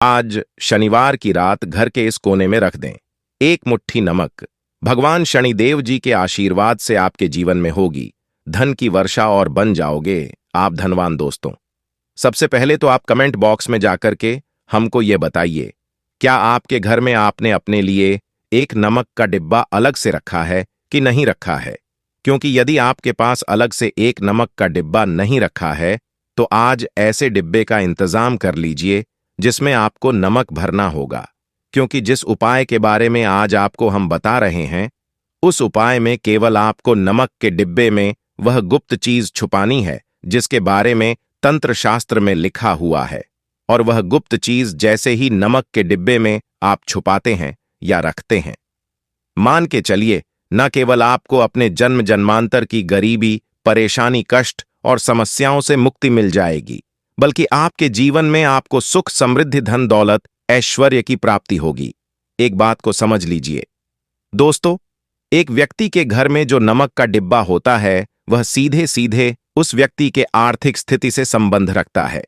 आज शनिवार की रात घर के इस कोने में रख दें। एक मुट्ठी नमक भगवान शनिदेव जी के आशीर्वाद से आपके जीवन में होगी धन की वर्षा और बन जाओगे आप धनवान दोस्तों। सबसे पहले तो आप कमेंट बॉक्स में जाकर के हमको ये बताइए, क्या आपके घर में आपने अपने लिए एक नमक का डिब्बा अलग से रखा है कि नहीं रखा है? क्योंकि यदि आपके पास अलग से एक नमक का डिब्बा नहीं रखा है तो आज ऐसे डिब्बे का इंतजाम कर लीजिए जिसमें आपको नमक भरना होगा। क्योंकि जिस उपाय के बारे में आज आपको हम बता रहे हैं उस उपाय में केवल आपको नमक के डिब्बे में वह गुप्त चीज छुपानी है जिसके बारे में तंत्र शास्त्र में लिखा हुआ है। और वह गुप्त चीज जैसे ही नमक के डिब्बे में आप छुपाते हैं या रखते हैं, मान के चलिए न केवल आपको अपने जन्म जन्मांतर की गरीबी, परेशानी, कष्ट और समस्याओं से मुक्ति मिल जाएगी, बल्कि आपके जीवन में आपको सुख, समृद्धि, धन दौलत, ऐश्वर्य की प्राप्ति होगी। एक बात को समझ लीजिए दोस्तों, एक व्यक्ति के घर में जो नमक का डिब्बा होता है वह सीधे सीधे उस व्यक्ति के आर्थिक स्थिति से संबंध रखता है।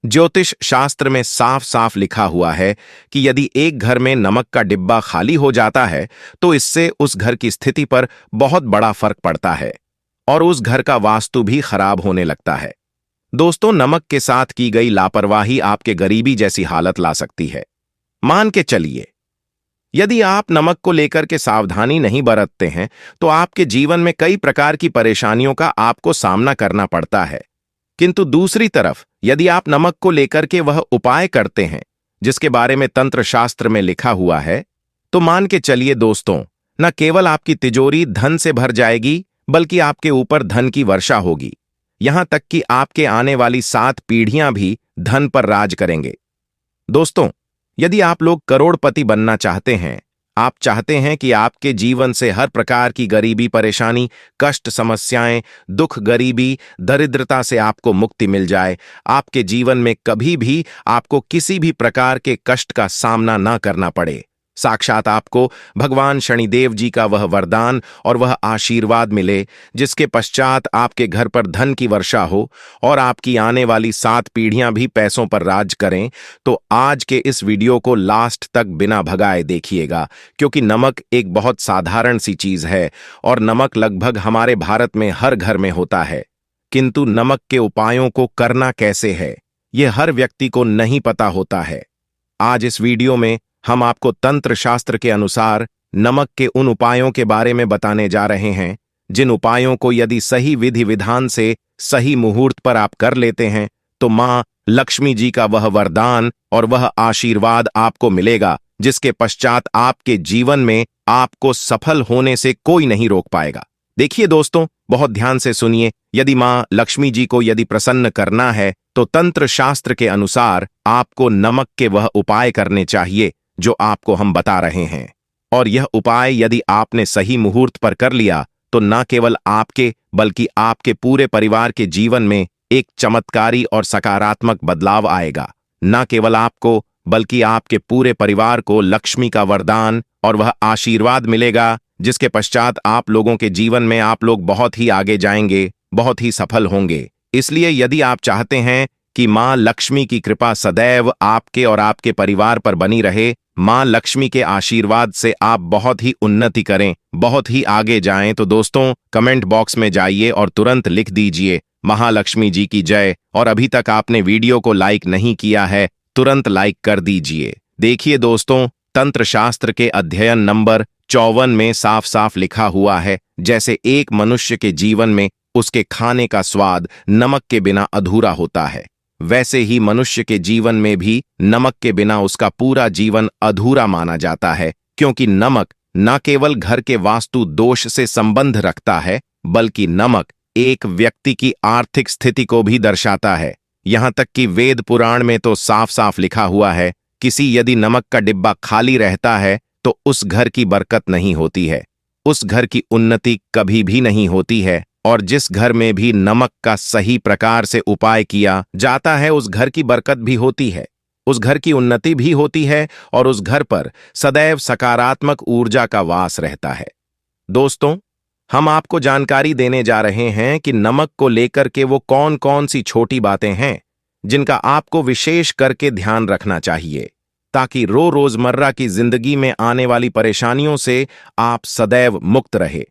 ज्योतिष शास्त्र में साफ साफ लिखा हुआ है कि यदि एक घर में नमक का डिब्बा खाली हो जाता है तो इससे उस घर की स्थिति पर बहुत बड़ा फर्क पड़ता है और उस घर का वास्तु भी खराब होने लगता है। दोस्तों, नमक के साथ की गई लापरवाही आपके गरीबी जैसी हालत ला सकती है। मान के चलिए यदि आप नमक को लेकर के सावधानी नहीं बरतते हैं तो आपके जीवन में कई प्रकार की परेशानियों का आपको सामना करना पड़ता है। किंतु दूसरी तरफ यदि आप नमक को लेकर के वह उपाय करते हैं जिसके बारे में तंत्र शास्त्र में लिखा हुआ है तो मान के चलिए दोस्तों, न केवल आपकी तिजोरी धन से भर जाएगी बल्कि आपके ऊपर धन की वर्षा होगी। यहां तक कि आपके आने वाली 7 पीढ़ियां भी धन पर राज करेंगे। दोस्तों, यदि आप लोग करोड़पति बनना चाहते हैं, आप चाहते हैं कि आपके जीवन से हर प्रकार की गरीबी, परेशानी, कष्ट, समस्याएं, दुख, गरीबी, दरिद्रता से आपको मुक्ति मिल जाए, आपके जीवन में कभी भी आपको किसी भी प्रकार के कष्ट का सामना ना करना पड़े, साक्षात आपको भगवान शनिदेव जी का वह वरदान और वह आशीर्वाद मिले जिसके पश्चात आपके घर पर धन की वर्षा हो और आपकी आने वाली 7 पीढ़ियां भी पैसों पर राज करें, तो आज के इस वीडियो को लास्ट तक बिना भगाए देखिएगा। क्योंकि नमक एक बहुत साधारण सी चीज है और नमक लगभग हमारे भारत में हर घर में होता है, किंतु नमक के उपायों को करना कैसे है यह हर व्यक्ति को नहीं पता होता है। आज इस वीडियो में हम आपको तंत्र शास्त्र के अनुसार नमक के उन उपायों के बारे में बताने जा रहे हैं जिन उपायों को यदि सही विधि विधान से सही मुहूर्त पर आप कर लेते हैं तो मां लक्ष्मी जी का वह वरदान और वह आशीर्वाद आपको मिलेगा जिसके पश्चात आपके जीवन में आपको सफल होने से कोई नहीं रोक पाएगा। देखिए दोस्तों, बहुत ध्यान से सुनिए। यदि मां लक्ष्मी जी को यदि प्रसन्न करना है तो तंत्र शास्त्र के अनुसार आपको नमक के वह उपाय करने चाहिए जो आपको हम बता रहे हैं। और यह उपाय यदि आपने सही मुहूर्त पर कर लिया तो न केवल आपके बल्कि आपके पूरे परिवार के जीवन में एक चमत्कारी और सकारात्मक बदलाव आएगा। न केवल आपको बल्कि आपके पूरे परिवार को लक्ष्मी का वरदान और वह आशीर्वाद मिलेगा जिसके पश्चात आप लोगों के जीवन में आप लोग बहुत ही आगे जाएंगे, बहुत ही सफल होंगे। इसलिए यदि आप चाहते हैं कि मां लक्ष्मी की कृपा सदैव आपके और आपके परिवार पर बनी रहे, मां लक्ष्मी के आशीर्वाद से आप बहुत ही उन्नति करें, बहुत ही आगे जाएं, तो दोस्तों कमेंट बॉक्स में जाइए और तुरंत लिख दीजिए महालक्ष्मी जी की जय। और अभी तक आपने वीडियो को लाइक नहीं किया है तुरंत लाइक कर दीजिए। देखिए दोस्तों, तंत्र शास्त्र के अध्ययन नंबर 54 में साफ साफ लिखा हुआ है, जैसे एक मनुष्य के जीवन में उसके खाने का स्वाद नमक के बिना अधूरा होता है, वैसे ही मनुष्य के जीवन में भी नमक के बिना उसका पूरा जीवन अधूरा माना जाता है। क्योंकि नमक न केवल घर के वास्तु दोष से संबंध रखता है बल्कि नमक एक व्यक्ति की आर्थिक स्थिति को भी दर्शाता है। यहां तक कि वेद पुराण में तो साफ साफ लिखा हुआ है, किसी यदि नमक का डिब्बा खाली रहता है तो उस घर की बरकत नहीं होती है, उस घर की उन्नति कभी भी नहीं होती है। और जिस घर में भी नमक का सही प्रकार से उपाय किया जाता है उस घर की बरकत भी होती है, उस घर की उन्नति भी होती है और उस घर पर सदैव सकारात्मक ऊर्जा का वास रहता है। दोस्तों, हम आपको जानकारी देने जा रहे हैं कि नमक को लेकर के वो कौन कौन सी छोटी बातें हैं जिनका आपको विशेष करके ध्यान रखना चाहिए, ताकि रोजमर्रा की जिंदगी में आने वाली परेशानियों से आप सदैव मुक्त रहे।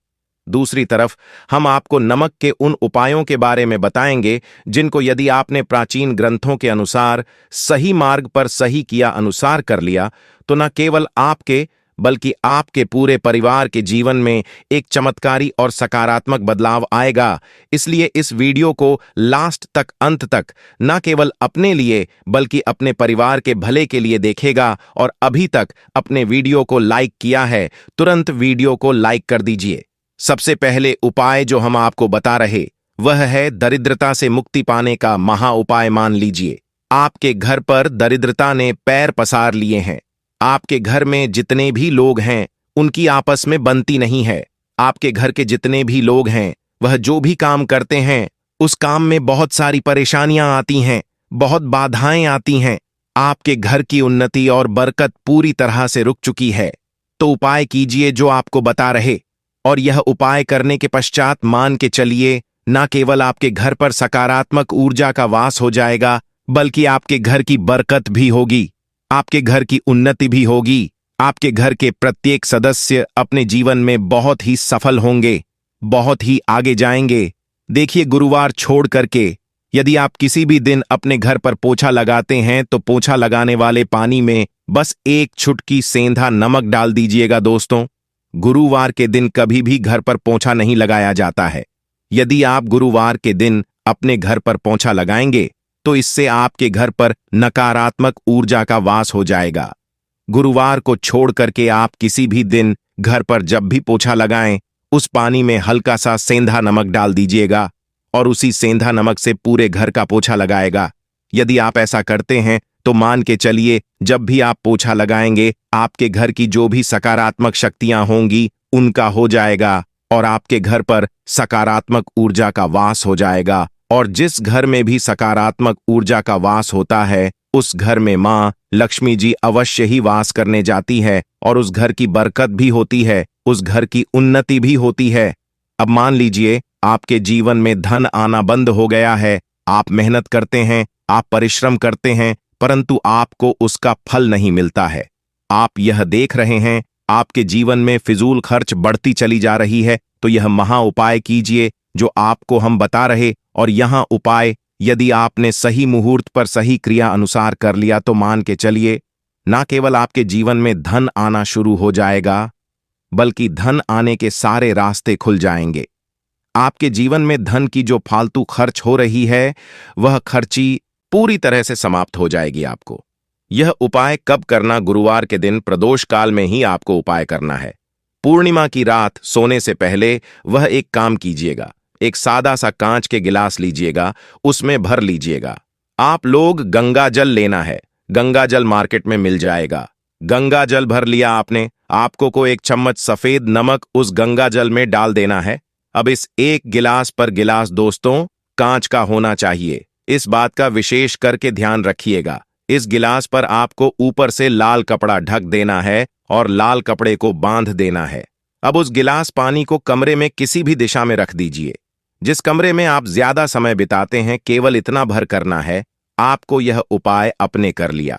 दूसरी तरफ हम आपको नमक के उन उपायों के बारे में बताएंगे जिनको यदि आपने प्राचीन ग्रंथों के अनुसार सही मार्ग पर सही किया अनुसार कर लिया तो न केवल आपके बल्कि आपके पूरे परिवार के जीवन में एक चमत्कारी और सकारात्मक बदलाव आएगा। इसलिए इस वीडियो को लास्ट तक, अंत तक न केवल अपने लिए बल्कि अपने परिवार के भले के लिए देखेगा। और अभी तक अपने वीडियो को लाइक किया है, तुरंत वीडियो को लाइक कर दीजिए। सबसे पहले उपाय जो हम आपको बता रहे वह है दरिद्रता से मुक्ति पाने का महा उपाय। मान लीजिए आपके घर पर दरिद्रता ने पैर पसार लिए हैं। आपके घर में जितने भी लोग हैं उनकी आपस में बनती नहीं है। आपके घर के जितने भी लोग हैं वह जो भी काम करते हैं उस काम में बहुत सारी परेशानियां आती हैं, बहुत बाधाएं आती हैं। आपके घर की उन्नति और बरकत पूरी तरह से रुक चुकी है। तो उपाय कीजिए जो आपको बता रहे, और यह उपाय करने के पश्चात मान के चलिए न केवल आपके घर पर सकारात्मक ऊर्जा का वास हो जाएगा बल्कि आपके घर की बरकत भी होगी, आपके घर की उन्नति भी होगी। आपके घर के प्रत्येक सदस्य अपने जीवन में बहुत ही सफल होंगे, बहुत ही आगे जाएंगे। देखिए, गुरुवार छोड़ करके यदि आप किसी भी दिन अपने घर पर पोछा लगाते हैं तो पोछा लगाने वाले पानी में बस एक चुटकी सेंधा नमक डाल दीजिएगा। दोस्तों, गुरुवार के दिन कभी भी घर पर पोछा नहीं लगाया जाता है। यदि आप गुरुवार के दिन अपने घर पर पोछा लगाएंगे तो इससे आपके घर पर नकारात्मक ऊर्जा का वास हो जाएगा। गुरुवार को छोड़ करके आप किसी भी दिन घर पर जब भी पोछा लगाएं उस पानी में हल्का सा सेंधा नमक डाल दीजिएगा और उसी सेंधा नमक से पूरे घर का पोछा लगाएगा। यदि आप ऐसा करते हैं तो मान के चलिए जब भी आप पोछा लगाएंगे आपके घर की जो भी सकारात्मक शक्तियां होंगी उनका हो जाएगा और आपके घर पर सकारात्मक ऊर्जा का वास हो जाएगा। और जिस घर में भी सकारात्मक ऊर्जा का वास होता है उस घर में मां लक्ष्मी जी अवश्य ही वास करने जाती है और उस घर की बरकत भी होती है, उस घर की उन्नति भी होती है। अब मान लीजिए आपके जीवन में धन आना बंद हो गया है। आप मेहनत करते हैं, आप परिश्रम करते हैं, परंतु आपको उसका फल नहीं मिलता है। आप यह देख रहे हैं आपके जीवन में फिजूल खर्च बढ़ती चली जा रही है। तो यह महा उपाय कीजिए जो आपको हम बता रहे। और यहां उपाय यदि आपने सही मुहूर्त पर सही क्रिया अनुसार कर लिया तो मान के चलिए ना केवल आपके जीवन में धन आना शुरू हो जाएगा बल्कि धन आने के सारे रास्ते खुल जाएंगे। आपके जीवन में धन की जो फालतू खर्च हो रही है वह खर्ची पूरी तरह से समाप्त हो जाएगी। आपको यह उपाय कब करना? गुरुवार के दिन प्रदोष काल में ही आपको उपाय करना है। पूर्णिमा की रात सोने से पहले वह एक काम कीजिएगा। एक सादा सा कांच के गिलास लीजिएगा, उसमें भर लीजिएगा। आप लोग गंगा जल लेना है। गंगा जल मार्केट में मिल जाएगा। गंगा जल भर लिया आपने, आपको को एक चम्मच सफेद नमक उस गंगा जल में डाल देना है। अब इस एक गिलास पर गिलास दोस्तों कांच का होना चाहिए। इस बात का विशेष करके ध्यान रखिएगा। इस गिलास पर आपको ऊपर से लाल कपड़ा ढक देना है और लाल कपड़े को बांध देना है। अब उस गिलास पानी को कमरे में किसी भी दिशा में रख दीजिए। जिस कमरे में आप ज्यादा समय बिताते हैं केवल इतना भर करना है। आपको यह उपाय अपने कर लिया।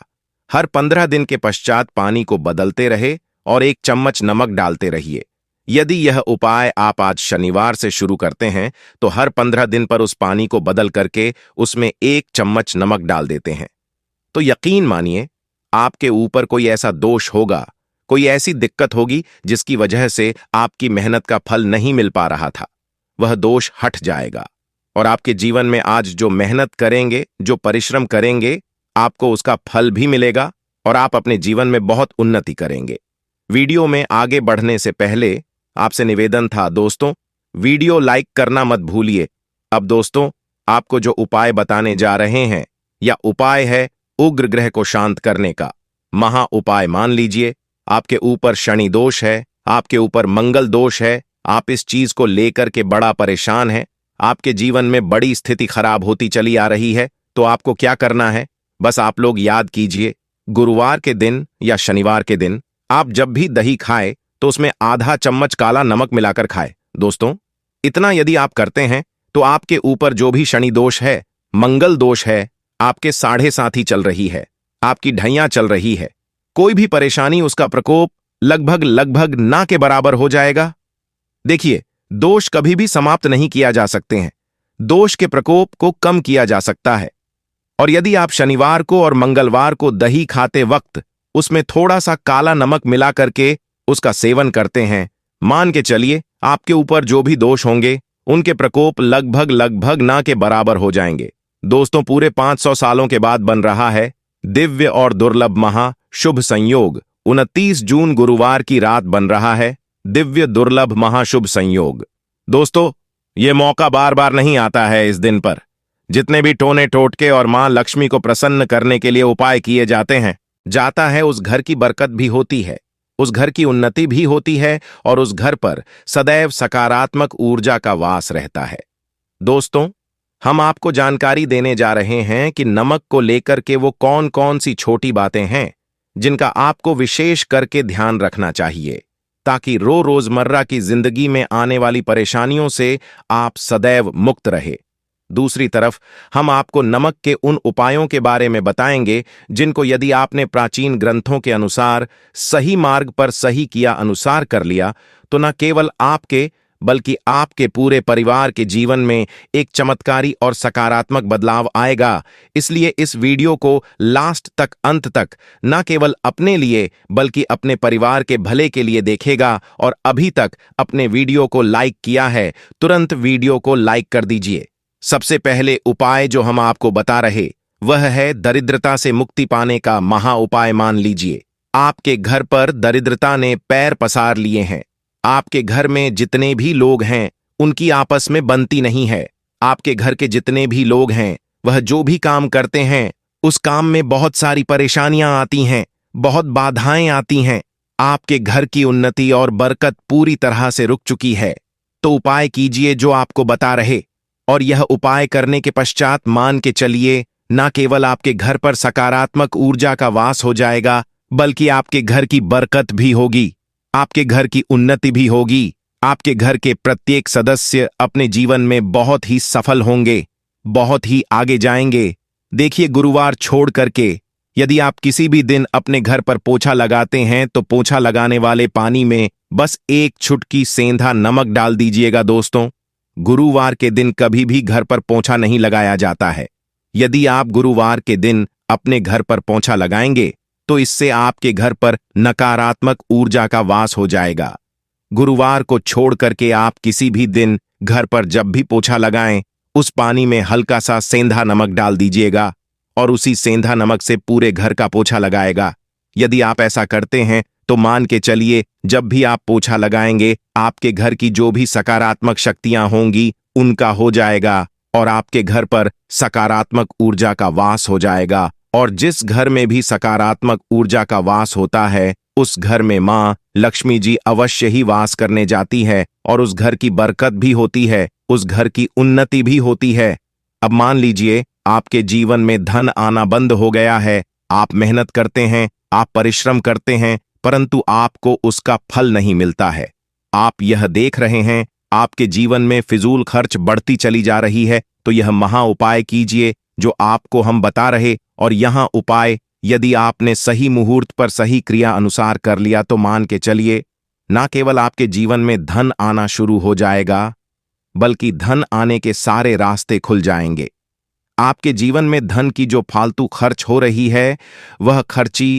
हर 15 दिन के पश्चात पानी को बदलते रहे और एक चम्मच नमक डालते रहिए। यदि यह उपाय आप आज शनिवार से शुरू करते हैं तो हर 15 दिन पर उस पानी को बदल करके उसमें एक चम्मच नमक डाल देते हैं। तो यकीन मानिए आपके ऊपर कोई ऐसा दोष होगा, कोई ऐसी दिक्कत होगी जिसकी वजह से आपकी मेहनत का फल नहीं मिल पा रहा था, वह दोष हट जाएगा। और आपके जीवन में आज जो मेहनत करेंगे, जो परिश्रम करेंगे, आपको उसका फल भी मिलेगा और आप अपने जीवन में बहुत उन्नति करेंगे। वीडियो में आगे बढ़ने से पहले आपसे निवेदन था दोस्तों, वीडियो लाइक करना मत भूलिए। अब दोस्तों आपको जो उपाय बताने जा रहे हैं या उपाय है उग्र ग्रह को शांत करने का महा उपाय। मान लीजिए आपके ऊपर शनि दोष है, आपके ऊपर मंगल दोष है, आप इस चीज को लेकर के बड़ा परेशान हैं, आपके जीवन में बड़ी स्थिति खराब होती चली आ रही है। तो आपको क्या करना है? बस आप लोग याद कीजिए, गुरुवार के दिन या शनिवार के दिन आप जब भी दही खाए तो उसमें आधा चम्मच काला नमक मिलाकर खाए। दोस्तों इतना यदि आप करते हैं तो आपके ऊपर जो भी शनि दोष है, मंगल दोष है, आपके साढ़े साथी चल रही है, आपकी ढैया चल रही है, कोई भी परेशानी, उसका प्रकोप लगभग लगभग ना के बराबर हो जाएगा। देखिए, दोष कभी भी समाप्त नहीं किया जा सकते हैं, दोष के प्रकोप को कम किया जा सकता है। और यदि आप शनिवार को और मंगलवार को दही खाते वक्त उसमें थोड़ा सा काला नमक मिला करके उसका सेवन करते हैं, मान के चलिए आपके ऊपर जो भी दोष होंगे उनके प्रकोप लगभग लगभग ना के बराबर हो जाएंगे। दोस्तों, पूरे 500 सालों के बाद बन रहा है दिव्य और दुर्लभ महा शुभ संयोग। 29 जून गुरुवार की रात बन रहा है दिव्य दुर्लभ महाशुभ संयोग। दोस्तों, ये मौका बार बार नहीं आता है। इस दिन पर जितने भी टोने टोटके और मां लक्ष्मी को प्रसन्न करने के लिए उपाय किए जाते हैं, जाता है उस घर की बरकत भी होती है, उस घर की उन्नति भी होती है और उस घर पर सदैव सकारात्मक ऊर्जा का वास रहता है। दोस्तों, हम आपको जानकारी देने जा रहे हैं कि नमक को लेकर के वो कौन कौन सी छोटी बातें हैं जिनका आपको विशेष करके ध्यान रखना चाहिए, ताकि रोजमर्रा की जिंदगी में आने वाली परेशानियों से आप सदैव मुक्त रहे। दूसरी तरफ हम आपको नमक के उन उपायों के बारे में बताएंगे जिनको यदि आपने प्राचीन ग्रंथों के अनुसार सही मार्ग पर सही किया अनुसार कर लिया, तो न केवल आपके बल्कि आपके पूरे परिवार के जीवन में एक चमत्कारी और सकारात्मक बदलाव आएगा। इसलिए इस वीडियो को लास्ट तक, अंत तक न केवल अपने लिए बल्कि अपने परिवार के भले के लिए देखेगा। और अभी तक अपने वीडियो को लाइक किया है, तुरंत वीडियो को लाइक कर दीजिए। सबसे पहले उपाय जो हम आपको बता रहे वह है दरिद्रता से मुक्ति पाने का महा उपाय। मान लीजिए आपके घर पर दरिद्रता ने पैर पसार लिए हैं, आपके घर में जितने भी लोग हैं उनकी आपस में बनती नहीं है, आपके घर के जितने भी लोग हैं वह जो भी काम करते हैं उस काम में बहुत सारी परेशानियां आती हैं, बहुत बाधाएं आती हैं, आपके घर की उन्नति और बरकत पूरी तरह से रुक चुकी है। तो उपाय कीजिए जो आपको बता रहे, और यह उपाय करने के पश्चात मान के चलिए न केवल आपके घर पर सकारात्मक ऊर्जा का वास हो जाएगा, बल्कि आपके घर की बरकत भी होगी, आपके घर की उन्नति भी होगी, आपके घर के प्रत्येक सदस्य अपने जीवन में बहुत ही सफल होंगे, बहुत ही आगे जाएंगे। देखिए, गुरुवार छोड़ करके यदि आप किसी भी दिन अपने घर पर पोछा लगाते हैं तो पोछा लगाने वाले पानी में बस एक चुटकी सेंधा नमक डाल दीजिएगा। दोस्तों, गुरुवार के दिन कभी भी घर पर पोछा नहीं लगाया जाता है। यदि आप गुरुवार के दिन अपने घर पर पोछा लगाएंगे तो इससे आपके घर पर नकारात्मक ऊर्जा का वास हो जाएगा। गुरुवार को छोड़ करके आप किसी भी दिन घर पर जब भी पोछा लगाएं, उस पानी में हल्का सा सेंधा नमक डाल दीजिएगा और उसी सेंधा नमक से पूरे घर का पोछा लगाएगा। यदि आप ऐसा करते हैं तो मान के चलिए जब भी आप पोछा लगाएंगे आपके घर की जो भी सकारात्मक शक्तियां होंगी उनका हो जाएगा और आपके घर पर सकारात्मक ऊर्जा का वास हो जाएगा। और जिस घर में भी सकारात्मक ऊर्जा का वास होता है उस घर में मां लक्ष्मी जी अवश्य ही वास करने जाती है और उस घर की बरकत भी होती है, उस घर की उन्नति भी होती है। अब मान लीजिए आपके जीवन में धन आना बंद हो गया है, आप मेहनत करते हैं, आप परिश्रम करते हैं, परंतु आपको उसका फल नहीं मिलता है। आप यह देख रहे हैं आपके जीवन में फिजूल खर्च बढ़ती चली जा रही है, तो यह महा उपाय कीजिए जो आपको हम बता रहे। और यहां उपाय यदि आपने सही मुहूर्त पर सही क्रिया अनुसार कर लिया तो मान के चलिए ना केवल आपके जीवन में धन आना शुरू हो जाएगा, बल्कि धन आने के सारे रास्ते खुल जाएंगे। आपके जीवन में धन की जो फालतू खर्च हो रही है वह खर्ची